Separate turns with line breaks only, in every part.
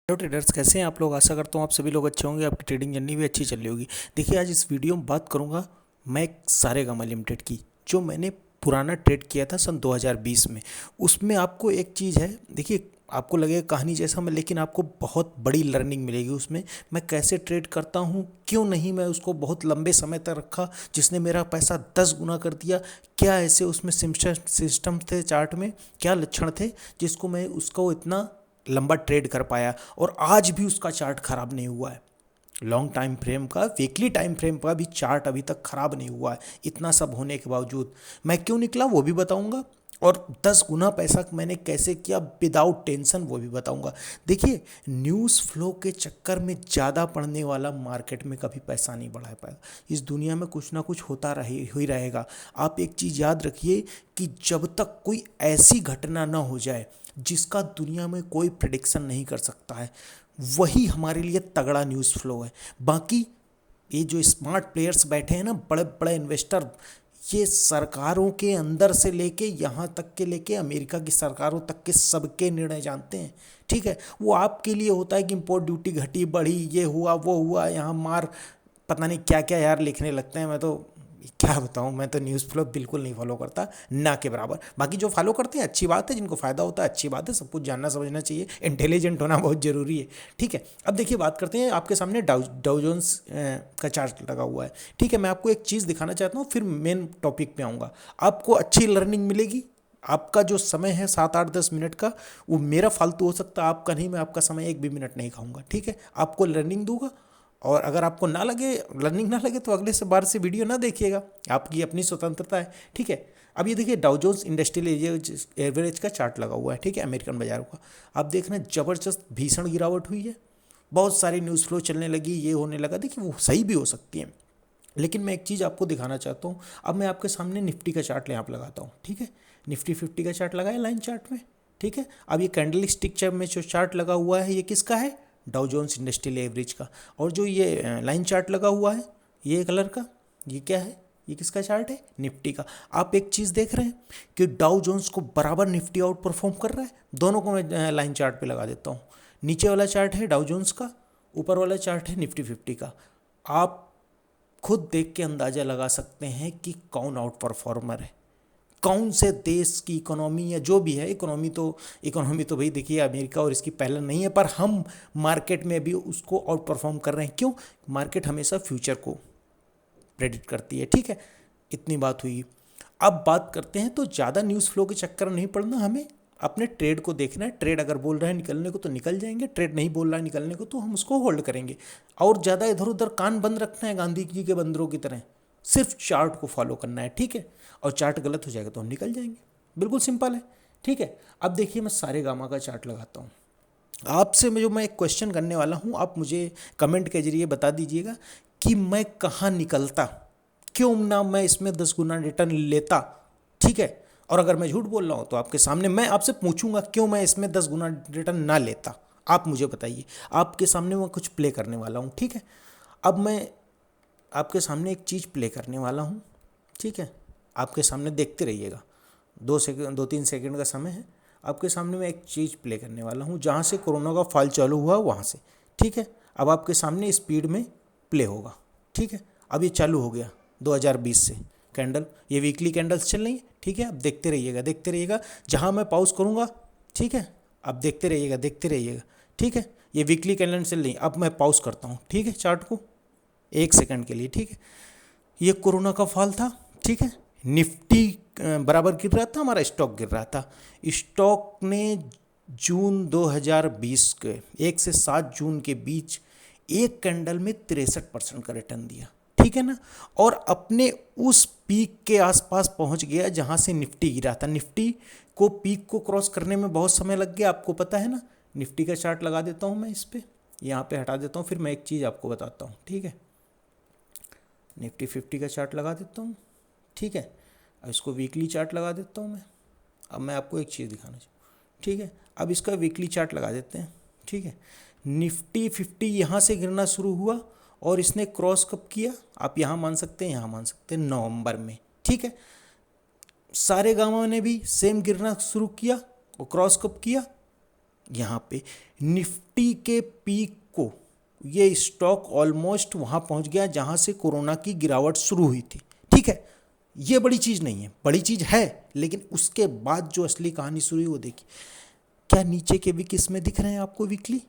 Hello traders, कैसे हैं आप लोग। आशा करता हूँ आप सभी लोग अच्छे होंगे, आपकी ट्रेडिंग जर्नी भी अच्छी चल रही होगी। देखिए, आज इस वीडियो में बात करूँगा मैं एक सारेगामा लिमिटेड की, जो मैंने पुराना ट्रेड किया था सन 2020 में। उसमें आपको एक चीज़ है, देखिए आपको लगेगा कहानी जैसा मैं, लेकिन आपको बहुत बड़ी लर्निंग मिलेगी उसमें। मैं कैसे ट्रेड करता हूँ, क्यों नहीं मैं उसको बहुत लंबे समय तक रखा, जिसने मेरा पैसा 10 गुना कर दिया। क्या ऐसे उसमें सिस्टम थे चार्ट में, क्या लक्षण थे जिसको मैं उसको इतना लंबा ट्रेड कर पाया, और आज भी उसका चार्ट खराब नहीं हुआ है। लॉन्ग टाइम फ्रेम का, वीकली टाइम फ्रेम का भी चार्ट अभी तक खराब नहीं हुआ है। इतना सब होने के बावजूद मैं क्यों निकला वो भी बताऊंगा, और 10 गुना पैसा मैंने कैसे किया विदाउट टेंशन वो भी बताऊंगा। देखिए, न्यूज़ फ्लो के चक्कर में ज़्यादा पढ़ने वाला मार्केट में कभी पैसा नहीं बढ़ा पाएगा। इस दुनिया में कुछ ना कुछ होता रहे ही रहेगा। आप एक चीज़ याद रखिए कि जब तक कोई ऐसी घटना ना हो जाए जिसका दुनिया में कोई प्रिडिक्शन नहीं कर सकता है, वही हमारे लिए तगड़ा न्यूज़ फ्लो है। बाकी ये जो स्मार्ट प्लेयर्स बैठे हैं ना, बड़े बड़े इन्वेस्टर, ये सरकारों के अंदर से लेके यहाँ तक के लेके अमेरिका की सरकारों तक के सबके निर्णय जानते हैं। ठीक है, वो आपके लिए होता है कि इम्पोर्ट ड्यूटी घटी बढ़ी, ये हुआ वो हुआ, यहाँ मार, पता नहीं क्या क्या यार लिखने लगते हैं। मैं तो क्या बताऊँ, मैं तो न्यूज़ फ्लो बिल्कुल नहीं फॉलो करता, ना के बराबर। बाकी जो फॉलो करते हैं अच्छी बात है, जिनको फ़ायदा होता है अच्छी बात है, सब कुछ जानना समझना चाहिए, इंटेलिजेंट होना बहुत ज़रूरी है। ठीक है, अब देखिए बात करते हैं। आपके सामने डाउ जोन्स का चार्ट लगा हुआ है। ठीक है, मैं आपको एक चीज़ दिखाना चाहता हूँ, फिर मेन टॉपिक पे आऊँगा। आपको अच्छी लर्निंग मिलेगी। आपका जो समय है 7 8 10 मिनट का, वो मेरा फालतू हो सकता है, आपका नहीं। मैं आपका समय एक भी मिनट नहीं खाऊंगा। ठीक है, आपको लर्निंग दूंगा, और अगर आपको ना लगे, लर्निंग ना लगे, तो अगले से बार से वीडियो ना देखिएगा, आपकी अपनी स्वतंत्रता है। ठीक है, अब ये देखिए डाउ जोन्स इंडस्ट्रियल एवरेज का चार्ट लगा हुआ है। ठीक है, अमेरिकन बाजारों का आप देख रहे हैं, ज़बरदस्त भीषण गिरावट हुई है। बहुत सारी न्यूज़ फ्लो चलने लगी, ये होने लगा। देखिए, वो सही भी हो सकती है, लेकिन मैं एक चीज़ आपको दिखाना चाहता हूँ। अब मैं आपके सामने निफ्टी का चार्ट यहाँ पर लगाता हूँ। ठीक है, निफ्टी 50 का चार्ट लगा है लाइन चार्ट में। ठीक है, अब ये कैंडल स्टिक चार्ट में जो चार्ट लगा हुआ है, ये किसका है? डाउ जोन्स इंडस्ट्रियल एवरेज का। और जो ये लाइन चार्ट लगा हुआ है ये कलर का, ये क्या है? ये किसका चार्ट है? निफ्टी का। आप एक चीज़ देख रहे हैं कि डाउ जोन्स को बराबर निफ्टी आउट परफॉर्म कर रहा है। दोनों को मैं लाइन चार्ट पे लगा देता हूँ। नीचे वाला चार्ट है डाउ जोन्स का, ऊपर वाला चार्ट है निफ्टी 50 का। आप खुद देख के अंदाज़ा लगा सकते हैं कि कौन आउट परफॉर्मर है, कौन से देश की इकोनॉमी या जो भी है। इकोनॉमी तो भाई देखिए अमेरिका और इसकी पहले नहीं है, पर हम मार्केट में भी उसको आउट परफॉर्म कर रहे हैं। क्यों? मार्केट हमेशा फ्यूचर को प्रेडिक्ट करती है। ठीक है, इतनी बात हुई। अब बात करते हैं, तो ज़्यादा न्यूज़ फ्लो के चक्कर नहीं पड़ना, हमें अपने ट्रेड को देखना है। ट्रेड अगर बोल रहा है निकलने को तो निकल जाएंगे, ट्रेड नहीं बोल रहा है निकलने को तो हम उसको होल्ड करेंगे। और ज़्यादा इधर उधर कान बंद रखना है, गांधी जी के बंदरों की तरह सिर्फ चार्ट को फॉलो करना है। ठीक है, और चार्ट गलत हो जाएगा तो हम निकल जाएंगे, बिल्कुल सिंपल है। ठीक है, अब देखिए मैं सारेगामा का चार्ट लगाता हूँ। आपसे जो मैं एक क्वेश्चन करने वाला हूँ, आप मुझे कमेंट के जरिए बता दीजिएगा कि मैं कहाँ निकलता, क्यों ना मैं इसमें 10 गुना रिटर्न लेता। ठीक है, और अगर मैं झूठ बोल रहा हूँ तो आपके सामने मैं आपसे पूछूंगा क्यों मैं इसमें 10 गुना रिटर्न ना लेता। आप मुझे बताइए, आपके सामने मैं कुछ प्ले करने वाला हूँ। ठीक है, अब मैं आपके सामने एक चीज़ प्ले करने वाला हूँ। ठीक है, आपके सामने देखते रहिएगा। 2 3 सेकंड का समय है। आपके सामने मैं एक चीज़ प्ले करने वाला हूँ, जहाँ से कोरोना का फॉल चालू हुआ वहाँ से। ठीक है, अब आपके सामने स्पीड में प्ले होगा। ठीक है, अब ये चालू हो गया 2020 से कैंडल, ये वीकली कैंडल्स चल रही है। ठीक है, अब देखते रहिएगा, देखते रहिएगा, जहाँ मैं पॉज करूँगा। ठीक है, अब देखते रहिएगा, देखते रहिएगा। ठीक है, ये वीकली कैंडल चल रही है, अब मैं पॉज करता हूँ। ठीक है, चार्ट को 1 सेकंड के लिए। ठीक है, ये कोरोना का फॉल था। ठीक है, निफ्टी बराबर गिर रहा था, हमारा स्टॉक गिर रहा था। स्टॉक ने जून 2020 के 1 से 7 जून के बीच एक कैंडल में 63% का रिटर्न दिया। ठीक है ना, और अपने उस पीक के आसपास पहुंच गया जहां से निफ्टी गिरा था। निफ्टी को पीक को क्रॉस करने में बहुत समय लग गया, आपको पता है ना। निफ्टी का चार्ट लगा देता हूं मैं इस पर, यहाँ पे हटा देता हूँ, फिर मैं एक चीज़ आपको बताता हूँ। ठीक है, निफ्टी 50 का चार्ट लगा देता हूँ। ठीक है, अब इसको वीकली चार्ट लगा देता हूँ मैं। अब मैं आपको एक चीज़ दिखाना चाहूँ। ठीक है, अब इसका वीकली चार्ट लगा देते हैं। ठीक है, निफ्टी 50 यहाँ से गिरना शुरू हुआ, और इसने क्रॉस कब किया, आप यहाँ मान सकते हैं, यहाँ मान सकते हैं, नवंबर में। ठीक है, सारे गांवों ने भी सेम गिरना शुरू किया, और क्रॉस कब किया? यहाँ पे निफ्टी के पीक को ये स्टॉक ऑलमोस्ट वहाँ पहुँच गया जहाँ से कोरोना की गिरावट शुरू हुई थी। ठीक है, ये बड़ी चीज़ नहीं है, बड़ी चीज़ है, लेकिन उसके बाद जो असली कहानी शुरू हुई वो देखिए। क्या नीचे के विक इसमें दिख रहे हैं आपको वीकली?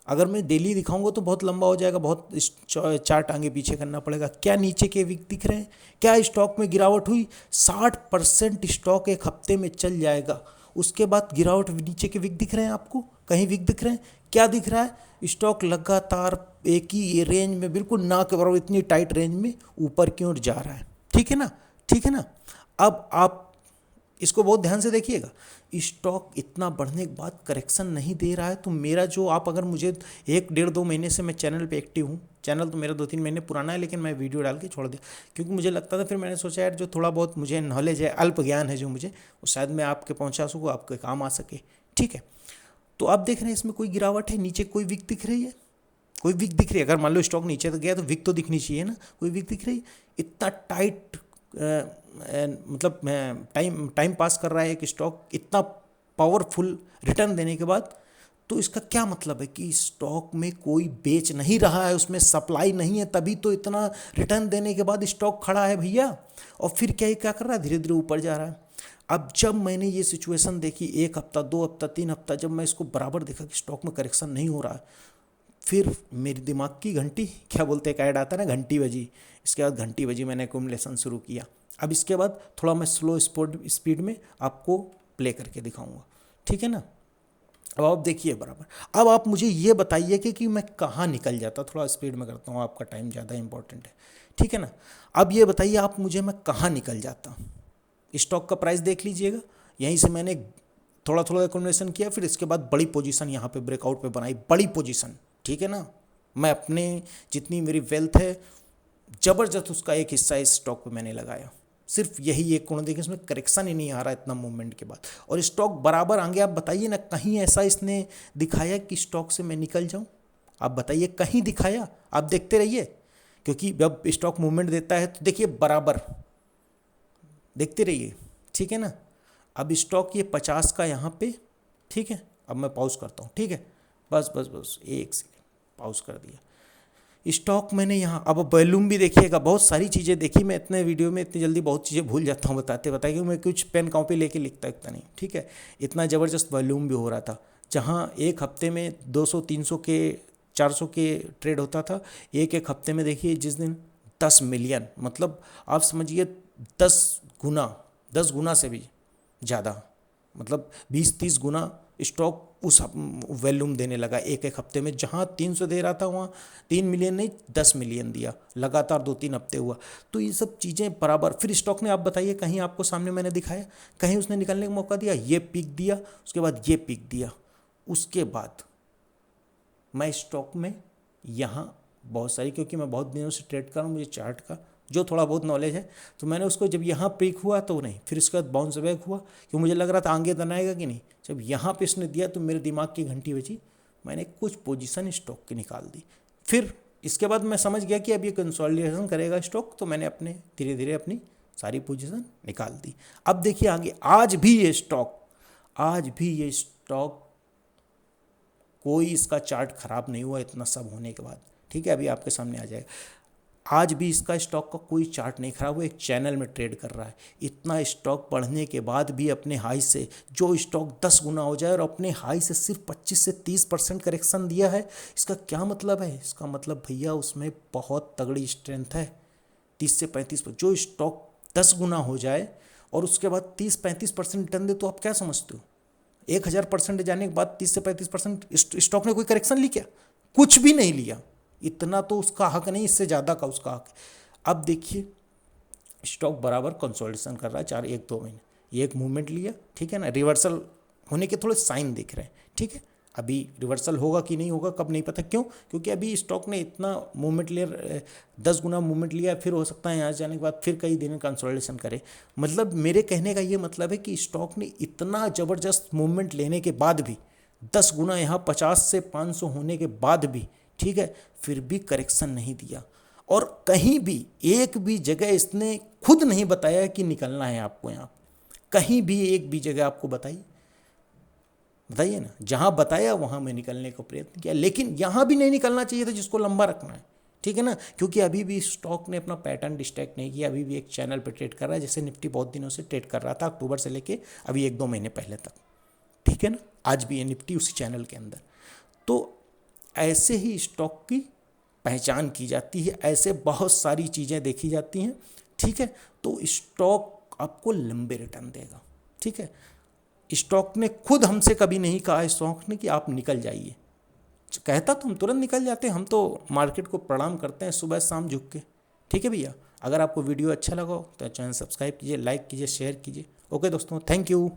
अगर मैं डेली दिखाऊंगा तो बहुत लंबा हो जाएगा, बहुत चार्ट आगे पीछे करना पड़ेगा। क्या नीचे के विक दिख रहे हैं? क्या स्टॉक में गिरावट हुई? 60% स्टॉक एक हफ्ते में चल जाएगा, उसके बाद गिरावट। नीचे के विक दिख रहे हैं आपको? कहीं विक दिख रहे हैं? क्या दिख रहा है? स्टॉक लगातार एक ही रेंज में, बिल्कुल ना के बराबर, इतनी टाइट रेंज में ऊपर की ओर जा रहा है। ठीक है ना, ठीक है ना। अब आप इसको बहुत ध्यान से देखिएगा। स्टॉक इतना बढ़ने के बाद करेक्शन नहीं दे रहा है, तो मेरा जो, आप अगर मुझे 1 डेढ़ 2 महीने से मैं चैनल पे एक्टिव हूँ, चैनल तो मेरा 2 3 महीने पुराना है, लेकिन मैं वीडियो डाल के छोड़ दिया क्योंकि मुझे लगता था, फिर मैंने सोचा यार जो थोड़ा बहुत मुझे नॉलेज है, अल्प ज्ञान है जो मुझे, वो शायद मैं आपके पहुँचा सकूँ, आपके काम आ सके। ठीक है, तो आप देख रहे हैं इसमें कोई गिरावट है? नीचे कोई विक दिख रही है? कोई विक दिख रही है? अगर मान लो स्टॉक नीचे तक गया तो विक तो दिखनी चाहिए ना, कोई विक दिख रही है? इतना टाइट मतलब टाइम पास कर रहा है एक स्टॉक, इतना पावरफुल रिटर्न देने के बाद, तो इसका क्या मतलब है कि स्टॉक में कोई बेच नहीं रहा है, उसमें सप्लाई नहीं है, तभी तो इतना रिटर्न देने के बाद स्टॉक खड़ा है भैया। और फिर क्या कर रहा है? धीरे धीरे ऊपर जा रहा है। अब जब मैंने ये सिचुएशन देखी, 1 हफ्ता 2 हफ्ता 3 हफ्ता, जब मैं इसको बराबर देखा कि स्टॉक में करेक्शन नहीं हो रहा है, फिर मेरी दिमाग की घंटी, क्या बोलते हैं, ऐड आता है ना, घंटी बजी। इसके बाद घंटी बजी, मैंने एक्यूमुलेशन शुरू किया। अब इसके बाद थोड़ा मैं स्लो स्पीड में आपको प्ले करके दिखाऊंगा। ठीक है ना। अब आप देखिए बराबर। अब आप मुझे ये बताइए कि मैं कहाँ निकल जाता। थोड़ा स्पीड में करता हूँ, आपका टाइम ज़्यादा इंपॉर्टेंट है। ठीक है ना। अब ये बताइए आप मुझे, मैं कहाँ निकल जाता। स्टॉक का प्राइस देख लीजिएगा, यहीं से मैंने थोड़ा थोड़ा एक्यूमुलेशन किया, फिर इसके बाद बड़ी पोजीशन यहाँ पे ब्रेकआउट पे बनाई, बड़ी पोजीशन। ठीक है ना। मैं अपने जितनी मेरी वेल्थ है, ज़बरदस्त उसका एक हिस्सा इस स्टॉक पे मैंने लगाया। सिर्फ यही एक कोण देखिए, इसमें करेक्शन ही नहीं आ रहा इतना मूवमेंट के बाद, और स्टॉक बराबर आगे। आप बताइए ना, कहीं ऐसा इसने दिखाया कि स्टॉक से मैं निकल जाऊं? आप बताइए, कहीं दिखाया? आप देखते रहिए, क्योंकि जब स्टॉक मूवमेंट देता है तो देखिए बराबर देखते रहिए। ठीक है ना। अब स्टॉक ये 50 का यहाँ पे, ठीक है। अब मैं पॉज करता हूँ। ठीक है, बस बस बस 1 सेकेंड पॉज कर दिया। स्टॉक मैंने यहाँ, अब वॉल्यूम भी देखिएगा, बहुत सारी चीज़ें देखी। मैं इतने वीडियो में इतनी जल्दी बहुत चीज़ें भूल जाता हूँ बताते बताइए, क्योंकि मैं कुछ पेन कॉपी लेके लिखता इतना नहीं। ठीक है, इतना ज़बरदस्त वॉल्यूम भी हो रहा था, जहाँ एक हफ्ते में 200 300 के 400 के ट्रेड होता था, एक हफ्ते में देखिए जिस दिन 10 मिलियन, मतलब आप समझिए 10 गुना, 10 गुना से भी ज़्यादा, मतलब 20 30 गुना स्टॉक उस वॉल्यूम देने लगा एक हफ्ते में। जहाँ 300 दे रहा था वहाँ 3 मिलियन नहीं 10 मिलियन दिया, लगातार 2 3 हफ्ते हुआ। तो ये सब चीज़ें बराबर। फिर स्टॉक ने, आप बताइए, कहीं आपको सामने मैंने दिखाया, कहीं उसने निकलने का मौका दिया? ये पीक दिया, उसके बाद ये पीक दिया, उसके बाद मैं स्टॉक में यहाँ बहुत सारी, क्योंकि मैं बहुत दिनों से ट्रेड कर रहा हूँ, मुझे चार्ट का जो थोड़ा बहुत नॉलेज है, तो मैंने उसको, जब यहाँ पीक हुआ तो नहीं, फिर उसके बाद बाउंस बैक हुआ, क्योंकि मुझे लग रहा था आगे बनाएगा कि नहीं। जब यहाँ पे इसने दिया तो मेरे दिमाग की घंटी बजी, मैंने कुछ पोजीशन स्टॉक की निकाल दी। फिर इसके बाद मैं समझ गया कि अब ये कंसोलिडेशन करेगा स्टॉक, तो मैंने अपने धीरे धीरे अपनी सारी पोजीशन निकाल दी। अब देखिए आगे, आज भी ये स्टॉक कोई इसका चार्ट खराब नहीं हुआ इतना सब होने के बाद। ठीक है, अभी आपके सामने आ जाएगा। आज भी इसका स्टॉक का कोई चार्ट नहीं खराब हुआ, एक चैनल में ट्रेड कर रहा है। इतना स्टॉक बढ़ने के बाद भी अपने हाई से, जो स्टॉक 10 गुना हो जाए और अपने हाई से सिर्फ 25 से 30% करेक्शन दिया है, इसका क्या मतलब है? इसका मतलब भैया उसमें बहुत तगड़ी स्ट्रेंथ है। 30 से 35%, जो स्टॉक 10 गुना हो जाए और उसके बाद 30-35% रिटर्न दे, तो आप क्या समझते हो? 1000% जाने के बाद 30 से 35% स्टॉक ने कोई करेक्शन ली क्या? कुछ भी नहीं लिया। इतना तो उसका हक नहीं, इससे ज़्यादा का उसका हक है। अब देखिए स्टॉक बराबर कंसोलिडेशन कर रहा है 1 2 महीने, ये एक मूवमेंट लिया। ठीक है ना, रिवर्सल होने के थोड़े साइन दिख रहे हैं। ठीक है, अभी रिवर्सल होगा कि नहीं होगा कब नहीं पता। क्यों? क्योंकि अभी स्टॉक ने इतना मूवमेंट लिया, 10 गुना मूवमेंट लिया, फिर हो सकता है यहाँ जाने के बाद फिर कई दिन कंसोलिडेशन करे। मतलब मेरे कहने का ये मतलब है कि स्टॉक ने इतना ज़बरदस्त मूवमेंट लेने के बाद भी, 10 गुना यहाँ 50 से 500 होने के बाद भी, ठीक है, फिर भी करेक्शन नहीं दिया। और कहीं भी एक भी जगह इसने खुद नहीं बताया कि निकलना है आपको यहाँ, कहीं भी एक भी जगह आपको बताई? बताइए ना, जहाँ बताया वहाँ मैं निकलने का प्रयत्न किया, लेकिन यहाँ भी नहीं निकलना चाहिए था जिसको लंबा रखना है, ठीक है ना, क्योंकि अभी भी स्टॉक ने अपना पैटर्न डिस्ट्रैक्ट नहीं किया, अभी भी एक चैनल पर ट्रेड कर रहा है, जैसे निफ्टी बहुत दिनों से ट्रेड कर रहा था अक्टूबर से लेके अभी 1-2 महीने पहले तक, ठीक है ना। आज भी है निफ्टी उसी चैनल के अंदर। तो ऐसे ही स्टॉक की पहचान की जाती है, ऐसे बहुत सारी चीज़ें देखी जाती हैं, ठीक है। तो स्टॉक आपको लंबे रिटर्न देगा, ठीक है। स्टॉक ने खुद हमसे कभी नहीं कहा स्टॉक ने कि आप निकल जाइए, कहता तो हम तुरंत निकल जाते हैं, हम तो मार्केट को प्रणाम करते हैं सुबह शाम झुक के, ठीक है भैया। अगर आपको वीडियो अच्छा लगा हो तो चैनल सब्सक्राइब कीजिए, लाइक कीजिए, शेयर कीजिए। ओके दोस्तों, थैंक यू।